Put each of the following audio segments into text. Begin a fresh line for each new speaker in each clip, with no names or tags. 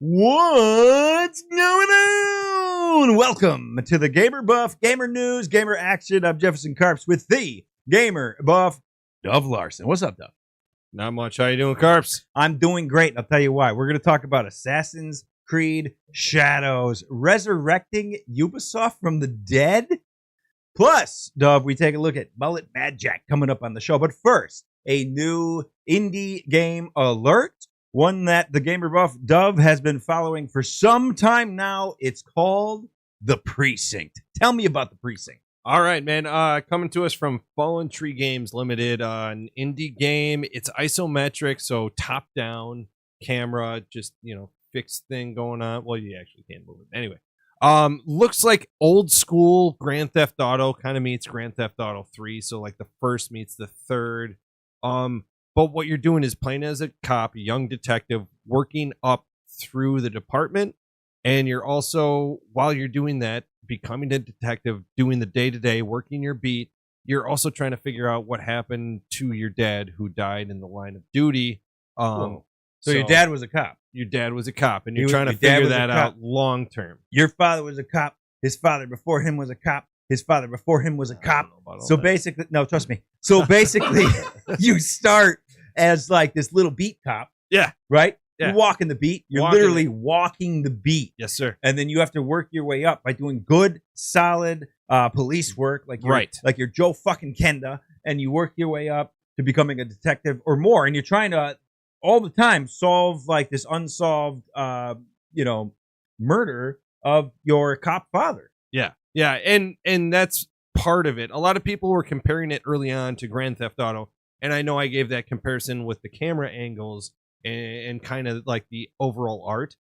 What's going on? Welcome to the Gamer Buff, Gamer News, Gamer Action. I'm Jefferson Carps with the Gamer Buff, Dove Larson. What's up, Dove?
Not much. How you doing, Carps?
I'm doing great. I'll tell you why. We're going to talk about Assassin's Creed Shadows, resurrecting Ubisoft from the dead. Plus, Dove, we take a look at Mullet Madjack coming up on the show. But first, a new indie game alert. One that the Gamer Buff Dove has been following for some time now. It's called The Precinct. Tell me about The Precinct.
All right, man. Coming to us from Fallen Tree Games Limited, an indie game. It's isometric, so top-down camera, just, fixed thing going on. Well, you actually can't move it. Anyway, looks like old school Grand Theft Auto, kind of meets Grand Theft Auto 3, so like the first meets the third. But what you're doing is playing as a cop, a young detective, working up through the department. And you're also, while you're doing that, becoming a detective, doing the day-to-day, working your beat. You're also trying to figure out what happened to your dad who died in the line of duty.
So your dad was a cop.
Your dad was a cop, and you're trying to figure that out long term.
Your father was a cop. His father before him was a cop. His father before him was a cop. So basically, no, trust me. So basically, you start as like this little beat cop.
Yeah.
Right?
Yeah.
You're walking the beat. You're literally walking the beat.
Yes, sir.
And then you have to work your way up by doing good, solid police work. Like you're Joe fucking Kenda. And you work your way up to becoming a detective or more. And you're trying to all the time solve like this unsolved, murder of your cop father.
Yeah. Yeah, and that's part of it. A lot of people were comparing it early on to Grand Theft Auto, and I know I gave that comparison with the camera angles and kind of like the overall art,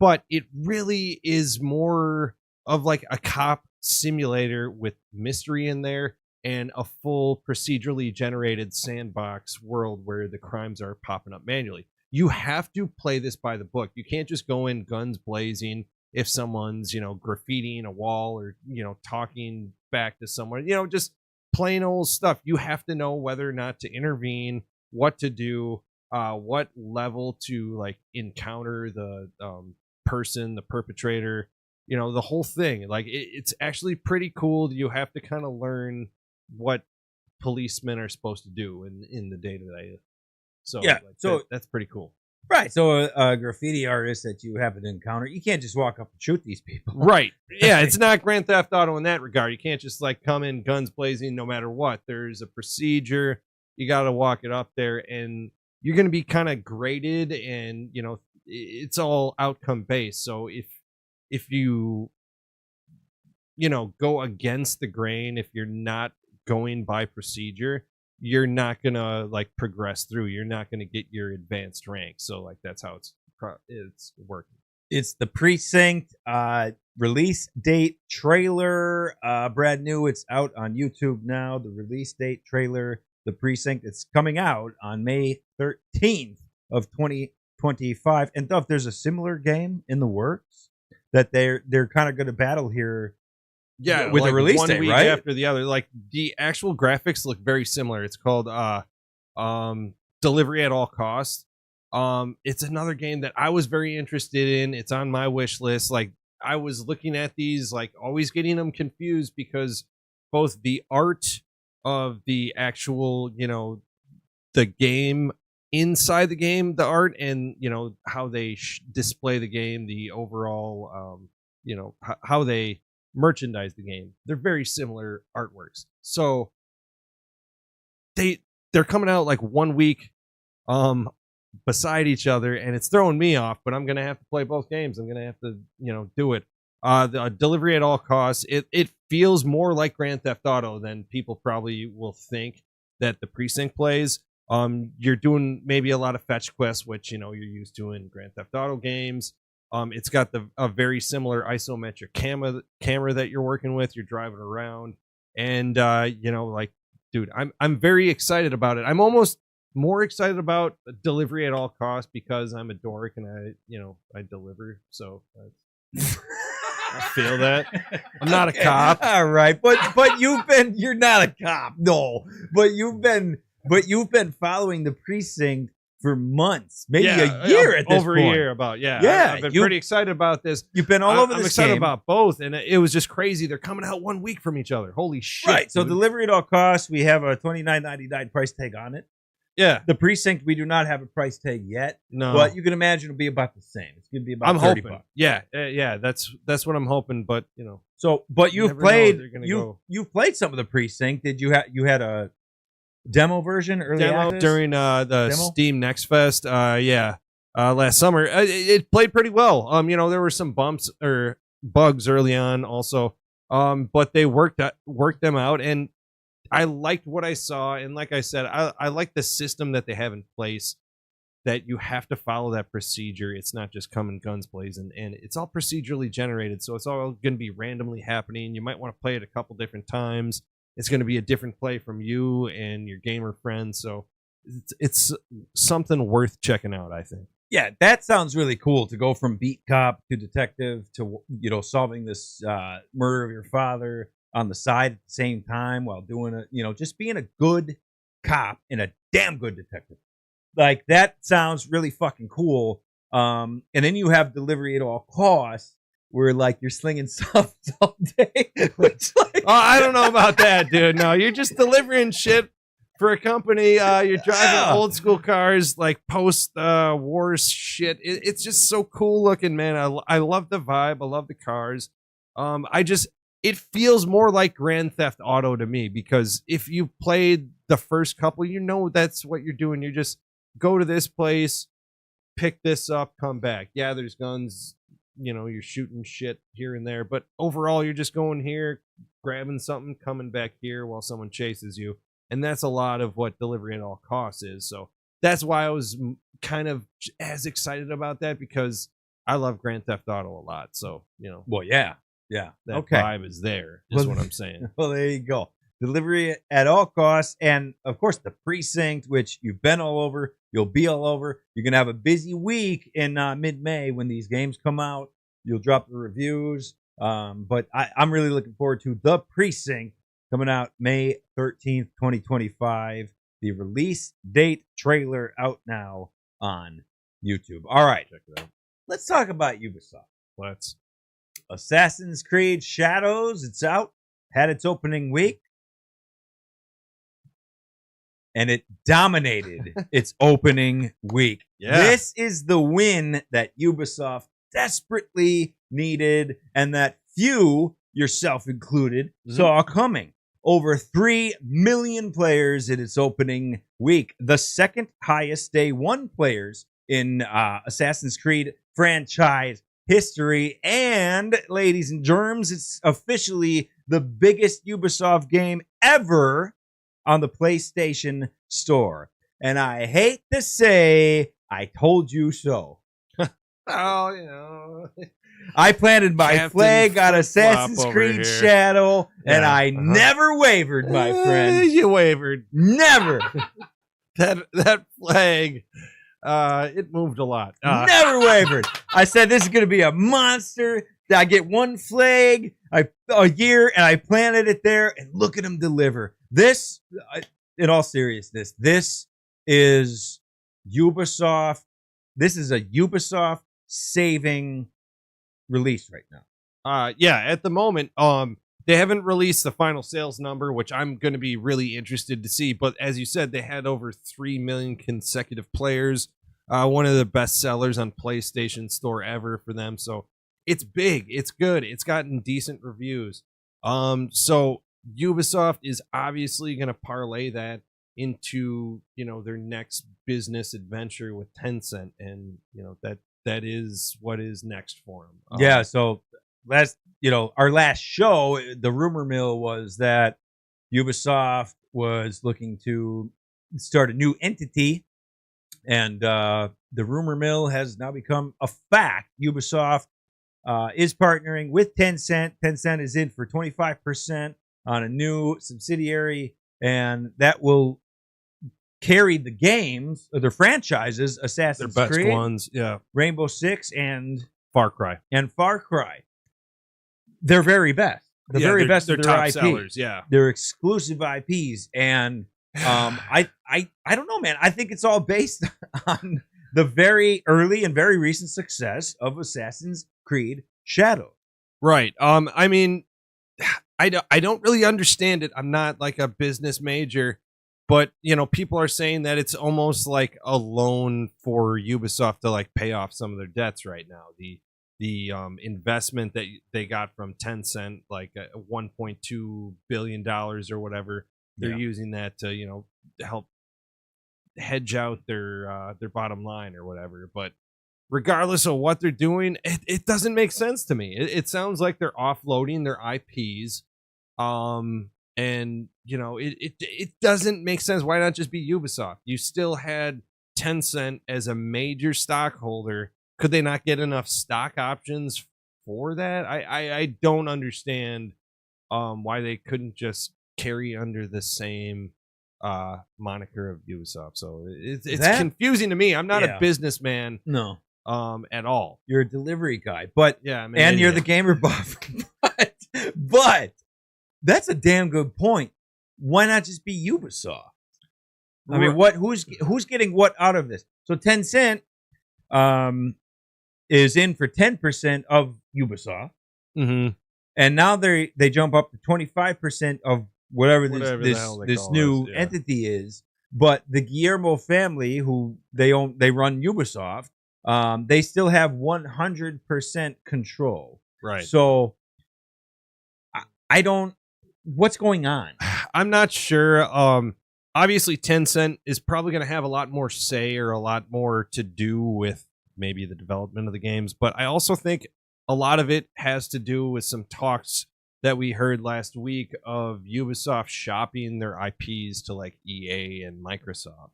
but it really is more of like a cop simulator with mystery in there and a full procedurally generated sandbox world where the crimes are popping up manually. You have to play this by the book. You can't just go in guns blazing if someone's, graffitiing a wall or, talking back to someone, just plain old stuff. You have to know whether or not to intervene, what to do, what level to like encounter the person, the perpetrator, the whole thing. Like it's actually pretty cool. You have to kind of learn what policemen are supposed to do in the day-to-day. So yeah, that's pretty cool.
Right, so a graffiti artist that you happen to encounter, you can't just walk up and shoot these people.
Right, yeah, it's not Grand Theft Auto in that regard. You can't just like come in guns blazing no matter what. There's a procedure. You got to walk it up there, and you're going to be kind of graded, and it's all outcome based. So if you go against the grain, if you're not going by procedure, you're not gonna like progress through. You're not gonna get your advanced rank. So like that's how it's working.
It's The Precinct release date trailer, brand new. It's out on YouTube now. The release date trailer, The Precinct. It's coming out on May 13th of 2025. And Duff, there's a similar game in the works that they're kind of going to battle here.
Yeah,
with
like
the release
one
date,
week
right?
After the other. Like the actual graphics look very similar. It's called Delivery at All Costs. It's another game that I was very interested in. It's on my wish list. Like I was looking at these, like always getting them confused because both the art of the actual, the game inside the game, the art, and how they display the game, the overall, how they merchandise the game, they're very similar artworks. So they're coming out like 1 week beside each other, and it's throwing me off, but I'm gonna have to play both games. I'm gonna have to do it. The Delivery at All Costs, it feels more like Grand Theft Auto than people probably will think that The Precinct plays. You're doing maybe a lot of fetch quests, which you're used to in Grand Theft Auto games. It's got a very similar isometric camera that you're working with. You're driving around, and dude, I'm very excited about it. I'm almost more excited about Delivery at All Costs because I'm a dork and I deliver. So I feel that I'm not a cop.
All right, but you're not a cop, no. But you've been following The Precinct for months, maybe
Yeah,
a year at this
over
point.
a year about.
Yeah,
I've been pretty excited about this.
You've been all over
I'm
this
excited
game.
about both, and it was just crazy. They're coming out 1 week from each other. Holy shit!
Right. So
dude.
delivery at all costs. We have a $29.99 price tag on it.
Yeah,
The Precinct, we do not have a price tag yet,
no,
but you can imagine it'll be about the same. It's going to be about
I'm
30
hoping.
bucks.
Yeah, yeah, that's what I'm hoping. But you know,
So, but
You
you've
never know
played
they're gonna
you
go.
you've played some of the Precinct. Did you had a demo version early
demo
access?
during the
Demo?
Steam Next Fest. Last summer, it played pretty well. There were some bumps or bugs early on, also. But they worked them out, and I liked what I saw. And like I said, I like the system that they have in place. That you have to follow that procedure. It's not just come and guns blazing, and it's all procedurally generated, so it's all going to be randomly happening. You might want to play it a couple different times. It's going to be a different play from you and your gamer friends, so it's something worth checking out, I think.
Yeah, that sounds really cool to go from beat cop to detective to solving this murder of your father on the side at the same time while doing just being a good cop and a damn good detective. Like that sounds really fucking cool. And then you have delivery at all costs, where like you're slinging stuff all day. Which, like,
I don't know about that, dude. No, you're just delivering shit for a company. You're driving old school cars, like post war shit. It's just so cool looking, man. I love the vibe. I love the cars. It feels more like Grand Theft Auto to me, because if you played the first couple, that's what you're doing. You just go to this place, pick this up, come back. Yeah, there's guns, you're shooting shit here and there, but overall you're just going here, grabbing something, coming back here while someone chases you. And that's a lot of what delivery at all costs is. So that's why I was kind of as excited about that, because I love Grand Theft Auto a lot. So,
well, yeah.
That
okay.
vibe is there, is what I'm saying.
Well, there you go. Delivery at all costs. And of course, the Precinct, which you've been all over, you'll be all over. You're going to have a busy week in mid-May when these games come out. You'll drop the reviews. But I'm really looking forward to the Precinct coming out May 13th, 2025. The release date trailer out now on YouTube. All right.
Check it out.
Let's talk about Ubisoft.
Let's.
Assassin's Creed Shadows. It's out. Had its opening week. And it dominated its opening week.
Yeah.
This is the win that Ubisoft desperately needed, and that few, yourself included, saw coming. Over 3 million players in its opening week. The second highest day one players in Assassin's Creed franchise history. And, ladies and germs, it's officially the biggest Ubisoft game ever on the PlayStation Store. And I hate to say, I told you so.
Oh,
I planted my
Captain
flag on
Flip-Flop
Assassin's
over
Creed
here.
Shadow, and
Yeah,
I never wavered, my friend.
You wavered.
Never.
That flag, it moved a lot.
Never wavered. I said this is going to be a monster. I get one flag a year, and I planted it there, and look at him deliver. This, in all seriousness, this is Ubisoft. This is a Ubisoft saving release right now.
Yeah, at the moment, they haven't released the final sales number, which I'm going to be really interested to see. But as you said, they had over 3 million consecutive players. One of the best sellers on PlayStation Store ever for them. So it's big. It's good. It's gotten decent reviews. So Ubisoft is obviously going to parlay that into, their next business adventure with Tencent. And, that is what is next for them.
Yeah. So our last show, the rumor mill was that Ubisoft was looking to start a new entity, and the rumor mill has now become a fact. Ubisoft is partnering with Tencent. Tencent is in for 25% on a new subsidiary, and that will carry the games, or their franchises, Assassin's
Their best
Creed,
ones, yeah.
Rainbow Six, and
Far Cry.
They're very best. The very best
they're
of their
top
IP.
sellers, yeah.
They're exclusive IPs, and I don't know, man. I think it's all based on the very early and very recent success of Assassin's Creed Shadow.
Right. I mean, I don't really understand it. I'm not like a business major, but you know, people are saying that it's almost like a loan for Ubisoft to like pay off some of their debts right now. The investment that they got from Tencent, like $1.2 billion or whatever, they're using that to, you know, help hedge out their bottom line or whatever. But regardless of what they're doing, it doesn't make sense to me. It sounds like they're offloading their IPs, and you know, it doesn't make sense. Why not just be Ubisoft? You still had Tencent as a major stockholder. Could they not get enough stock options for that? I don't understand why they couldn't just carry under the same moniker of Ubisoft. So it's confusing to me. I'm not a businessman.
No.
At all.
You're a delivery guy, but
yeah, I'm
and you're the gamer buff. but that's a damn good point. Why not just be Ubisoft? I mean, who's getting what out of this? So Tencent is in for 10% of Ubisoft, and now they jump up to 25% of whatever this new entity is. But the Guillermo family, who they run Ubisoft. They still have 100% control.
Right.
So I don't. What's going on?
I'm not sure. Obviously, Tencent is probably going to have a lot more say or a lot more to do with maybe the development of the games. But I also think a lot of it has to do with some talks that we heard last week of Ubisoft shopping their IPs to like EA and Microsoft.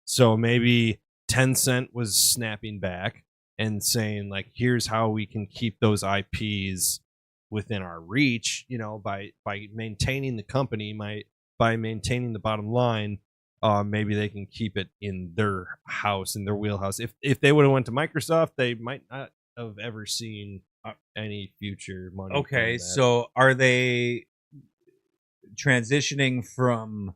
So maybe Tencent was snapping back and saying like, here's how we can keep those IPs within our reach, you know, by maintaining the company, by maintaining the bottom line. Maybe they can keep it in their house, in their wheelhouse. If they would have went to Microsoft, they might not have ever seen any future money.
Okay, so are they transitioning from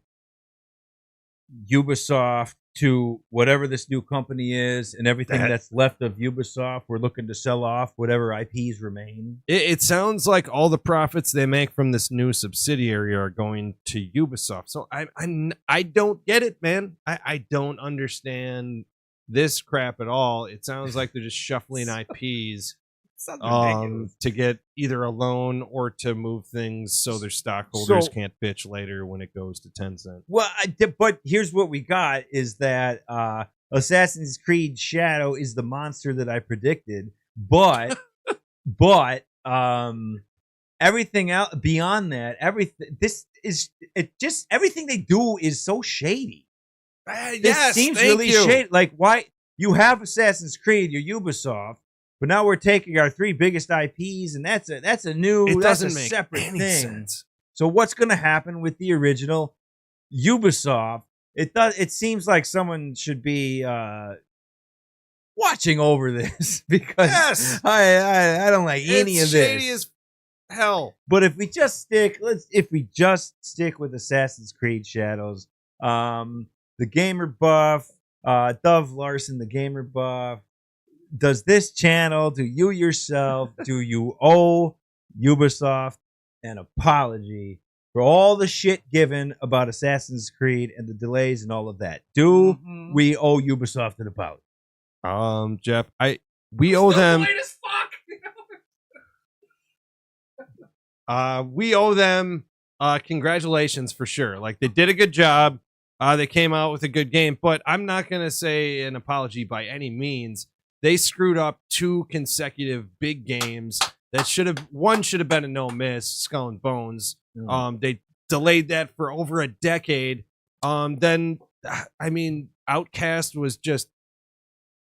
Ubisoft to whatever this new company is, and everything that's left of Ubisoft we're looking to sell off whatever IPs remain?
It sounds like all the profits they make from this new subsidiary are going to Ubisoft. So I don't get it, man. I don't understand this crap at all. It sounds like they're just shuffling IPs to get either a loan or to move things so their stockholders can't bitch later when it goes to Tencent.
Well, but here's what we got is that Assassin's Creed Shadow is the monster that I predicted, but everything else beyond that, everything they do is so shady.
Yes,
seems really shady. Like, why you have Assassin's Creed, you're Ubisoft. But now we're taking our three biggest IPs, and that's a separate thing.
Sense.
So what's going to happen with the original Ubisoft? It seems like someone should be watching over this because I don't like any of this.
It's shady as hell.
But if we just stick with Assassin's Creed Shadows, the gamer buff, Dove Larson, the gamer buff. Does this channel, do you yourself, do you owe Ubisoft an apology for all the shit given about Assassin's Creed and the delays and all of that? Do we owe Ubisoft an apology?
Jeff, we owe them.
Late as fuck.
We owe them congratulations for sure. Like, they did a good job. They came out with a good game, but I'm not gonna say an apology by any means. They screwed up 2 consecutive big games that should have been a no miss, Skull and Bones. They delayed that for over a decade. Then I mean, Outcast was just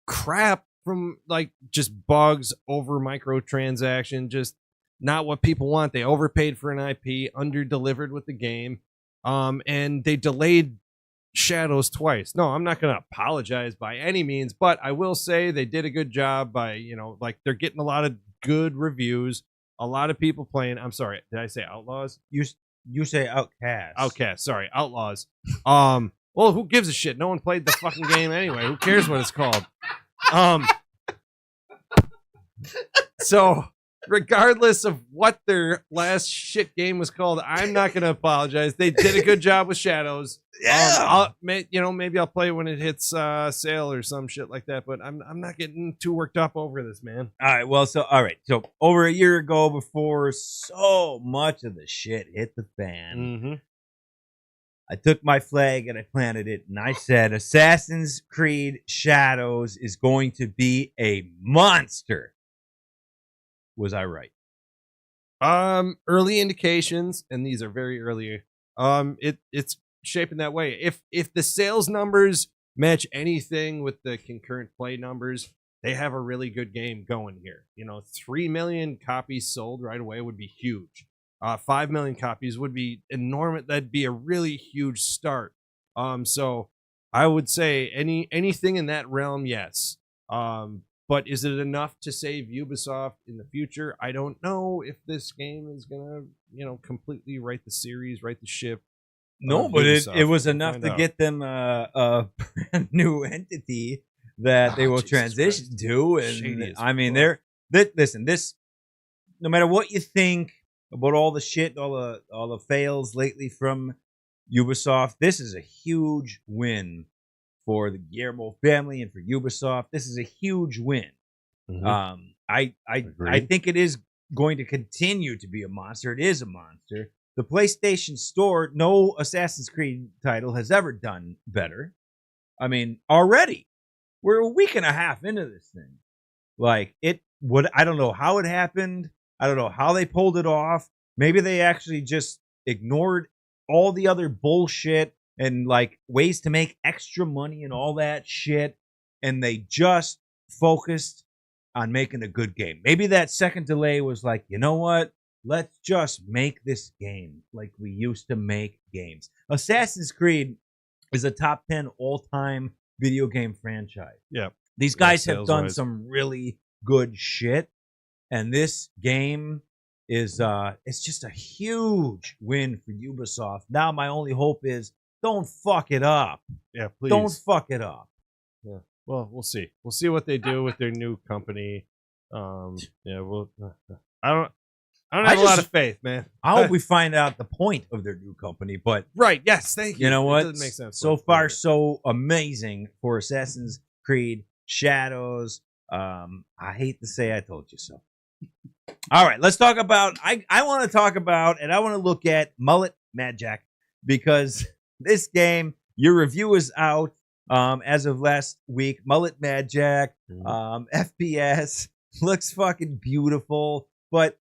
crap from like just bugs, over microtransaction, just not what people want. They overpaid for an IP, under-delivered with the game, and they delayed Shadows twice. No, I'm not going to apologize by any means, but I will say they did a good job by, you know, like they're getting a lot of good reviews, a lot of people playing. I'm sorry, did I say Outlaws?
You say Outcast.
Outcast, sorry, Outlaws. Well, who gives a shit? No one played the fucking game anyway. Who cares what it's called? So regardless of what their last shit game was called, I'm not going to apologize. They did a good job with Shadows.
Yeah.
Maybe I'll play when it hits sale or some shit like that. But I'm not getting too worked up over this, man.
All right. Well, so over a year ago, before so much of the shit hit the fan,
Mm-hmm.
I took my flag and I planted it, and I said, Assassin's Creed Shadows is going to be a monster. Was I right?
Early indications, and these are very early. It's shaping that way. If the sales numbers match anything with the concurrent play numbers, they have a really good game going here. 3 million copies sold right away would be huge. 5 million copies would be enormous. That'd be a really huge start. So I would say anything in that realm, yes. But is it enough to save Ubisoft in the future? I don't know if this game is gonna, completely right the series, right the ship.
No, but it was enough to get them a brand new entity that they will transition to. And I mean, listen, this, no matter what you think about all the shit, all the fails lately from Ubisoft, this is a huge win for the Guillermo family and for Ubisoft. This is a huge win.
Mm-hmm.
I think it is going to continue to be a monster. It is a monster. The PlayStation Store, no Assassin's Creed title has ever done better. I mean, already we're a week and a half into this thing. I don't know how it happened. I don't know how they pulled it off. Maybe they actually just ignored all the other bullshit and ways to make extra money and all that shit, and they just focused on making a good game. Maybe that second delay was like, you know what? Let's just make this game like we used to make games. Assassin's Creed is a top 10 all-time video game franchise.
Yeah.
These guys have done some really good shit, and this game is it's just a huge win for Ubisoft. Now my only hope is don't fuck it up.
Yeah, please.
Don't fuck it up.
Yeah. Well, we'll see. We'll see what they do with their new company. Yeah, I don't have a lot of faith, man.
I hope we find out the point of their new company, but
right, yes, thank you.
You know what?
It doesn't make sense.
So far, so amazing for Assassin's Creed Shadows. I hate to say I told you so. All right, let's talk about. I want to talk about, and I want to look at Mullet Madjack, because this game, your review is out as of last week. Mullet Madjack, FPS, looks fucking beautiful. But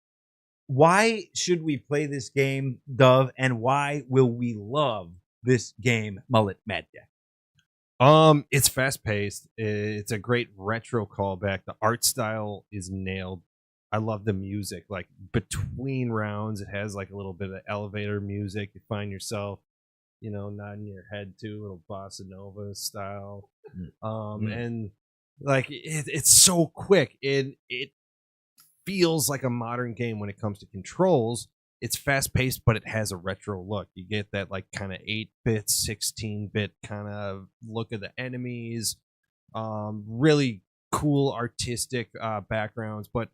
why should we play this game, Dove, and why will we love this game, Mullet Madjack?
It's fast paced. It's a great retro callback. The art style is nailed. I love the music. Like between rounds, it has like a little bit of elevator music. You find yourself, nodding your head to a little bossa nova style. And like it's so quick. It feels like a modern game when it comes to controls. It's fast paced, but it has a retro look. You get that like kind of 8-bit, 16-bit kind of look of the enemies. Really cool artistic backgrounds, but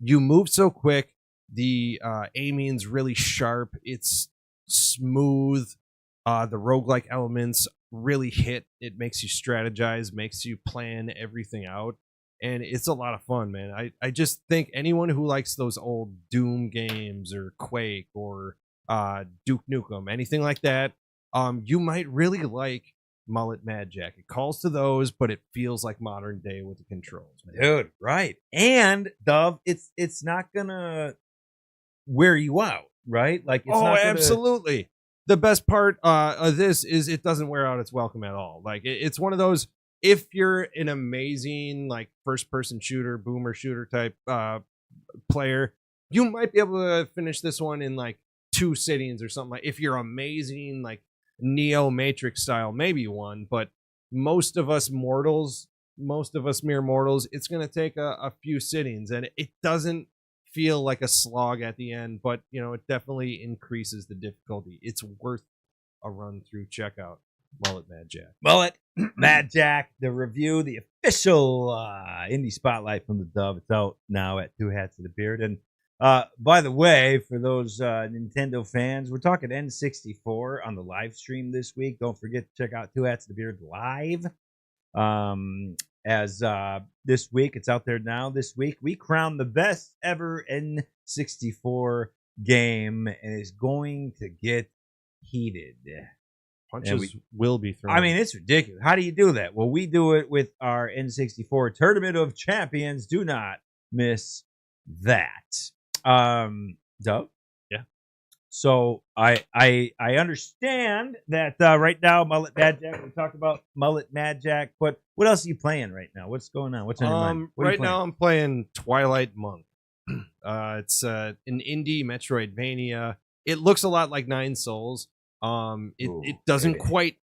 you move so quick. The aiming's really sharp. It's smooth. The roguelike elements really hit. It makes you strategize, makes you plan everything out. And it's a lot of fun, man. I just think anyone who likes those old Doom games or Quake or Duke Nukem, anything like that, you might really like Mullet Madjack. It calls to those, but it feels like modern day with the controls, man.
Dude, right. And Dove, it's not gonna wear you out, right? Like it's not gonna...
absolutely. The best part of this is it doesn't wear out its welcome at all. Like it's one of those, if you're an amazing like first person shooter, boomer shooter type player, you might be able to finish this one in like 2 sittings or something. Like if you're amazing, like Neo Matrix style, maybe one, but most of us mere mortals, it's going to take a few sittings, and it doesn't feel like a slog at the end, but it definitely increases the difficulty. It's worth a run through. Check out Mullet Madjack.
Mullet Madjack, the review, the official indie spotlight from the Dove. It's out now at Two Hats to the Beard. And by the way, for those Nintendo fans, we're talking N64 on the live stream this week. Don't forget to check out Two Hats to the Beard live. As this week, it's out there now. This week, we crowned the best ever N64 game, and it's going to get heated.
Punches will be thrown.
I mean, it's ridiculous. How do you do that? Well, we do it with our N64 Tournament of Champions. Do not miss that. Dove?
Yeah.
So I understand that right now, Mullet Madjack, we talked about Mullet Madjack, but what else are you playing right now? What's going on? What's on your mind?
Right now, I'm playing Twilight Monk. It's an indie Metroidvania. It looks a lot like Nine Souls. It doesn't quite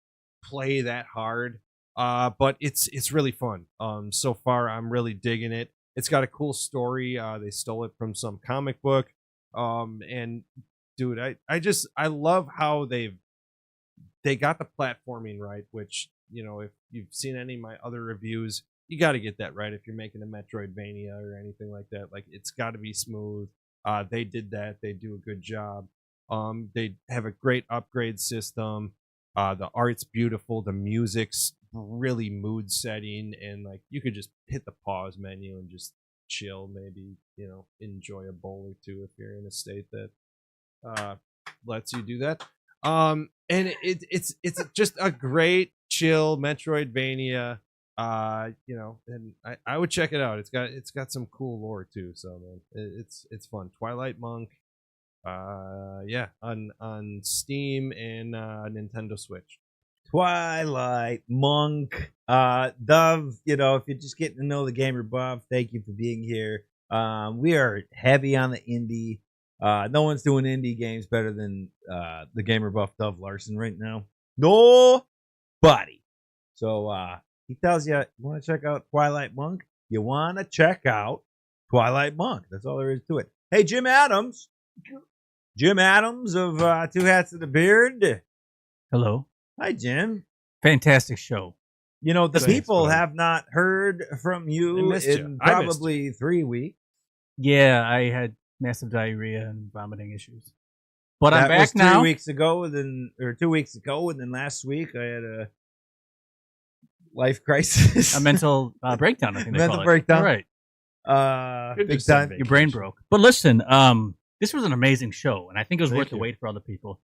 play that hard, but it's really fun. So far I'm really digging it. It's got a cool story. They stole it from some comic book. And dude, I love how they got the platforming right, which, if you've seen any of my other reviews, you got to get that right if you're making a Metroidvania or anything like that. Like, it's got to be smooth. They did that. They do a good job. They have a great upgrade system. The art's beautiful. The music's really mood setting, and like you could just hit the pause menu and just chill. Maybe enjoy a bowl or two if you're in a state that lets you do that. And it's just a great chill Metroidvania. And I would check it out. It's got some cool lore too. So man, it's fun. Twilight Monk. On Steam and Nintendo Switch.
Twilight Monk. Dove, if you're just getting to know the gamer buff, thank you for being here. We are heavy on the indie. No one's doing indie games better than the gamer buff Dove Larson right now. Nobody. So he tells you want to check out Twilight Monk, you want to check out Twilight Monk. That's all there is to it. Hey, Jim Adams of Two Hats to the Beard.
Hello.
Hi, Jim.
Fantastic show.
The people have not heard from you in probably 3 weeks.
Yeah, I had massive diarrhea and vomiting issues. But I'm
That
back
was 3
now.
weeks ago, or 2 weeks ago, and then last week I had a life crisis.
A mental breakdown, I think they
Mental
call it.
breakdown.
You're right.
Big time.
Your brain broke. But listen, this was an amazing show, and I think it was worth the wait for other people.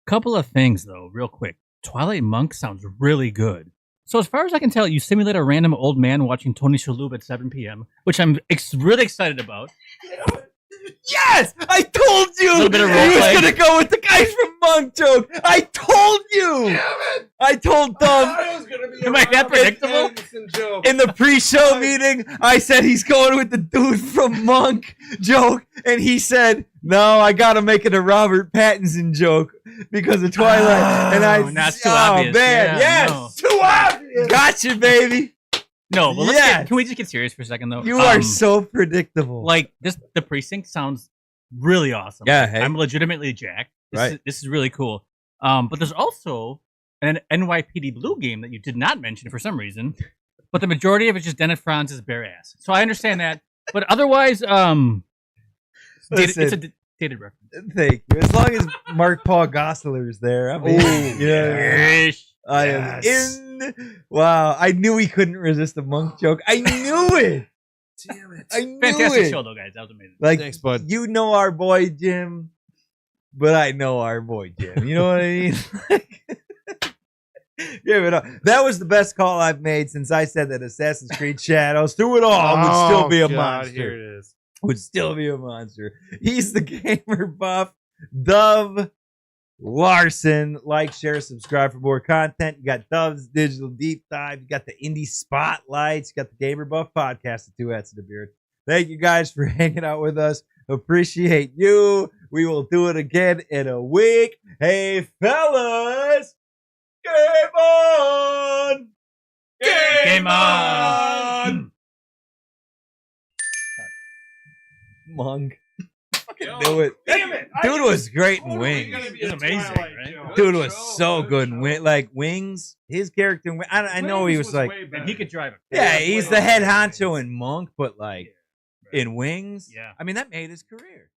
Couple of things, though, real quick. Twilight Monk sounds really good. So as far as I can tell, you simulate a random old man watching Tony Shalhoub at 7 p.m., which I'm really excited about.
Yes! I told you!
A little bit of
he was going to go with the guys from Monk joke. I told you! Damn it! I told Dove.
Am I that predictable?
In the pre-show meeting, I said he's going with the dude from Monk joke, and he said, "No, I gotta make it a Robert Pattinson joke because of Twilight." And
that's too obvious.
Man,
Yeah,
yes,
no.
too obvious. Gotcha, baby.
No, but
Yes.
can we just get serious for a second, though?
You are so predictable.
Like the precinct sounds really awesome.
Yeah, hey.
I'm legitimately jacked. This is really cool. But there's also an NYPD Blue game that you did not mention for some reason. But the majority of it's just Dennis Franz's bare ass. So I understand that. But otherwise, it's a dated reference.
Thank you. As long as Mark Paul Gosselaar's there, I'm in.
Yes.
I am in. Wow, I knew he couldn't resist a Monk joke. I knew it.
Damn it.
I knew
Fantastic
it.
show, though, guys. That was amazing.
Like,
Thanks, bud.
You know our boy Jim, but I know our boy Jim. You know what I mean? Yeah, but that was the best call I've made since I said that Assassin's Creed Shadows through it all would still be a monster.
Here it is.
Would still be a monster. He's the gamer buff, Dove Larson. Like, share, subscribe for more content. You got Dove's Digital Deep Dive. You got the Indie Spotlights. You got the Gamer Buff Podcast, the Two Hats to the Beard. Thank you guys for hanging out with us. Appreciate you. We will do it again in a week. Hey, fellas. Game on!
Game on!
Monk. fucking do it.
Damn it!
Dude was great in Wings.
It's amazing, right?
Dude was so good in Wings. His character in Wings. I know he was like,
And he could drive it.
yeah, he's the head honcho in Monk, but like in Wings,
Yeah.
I mean that made his career.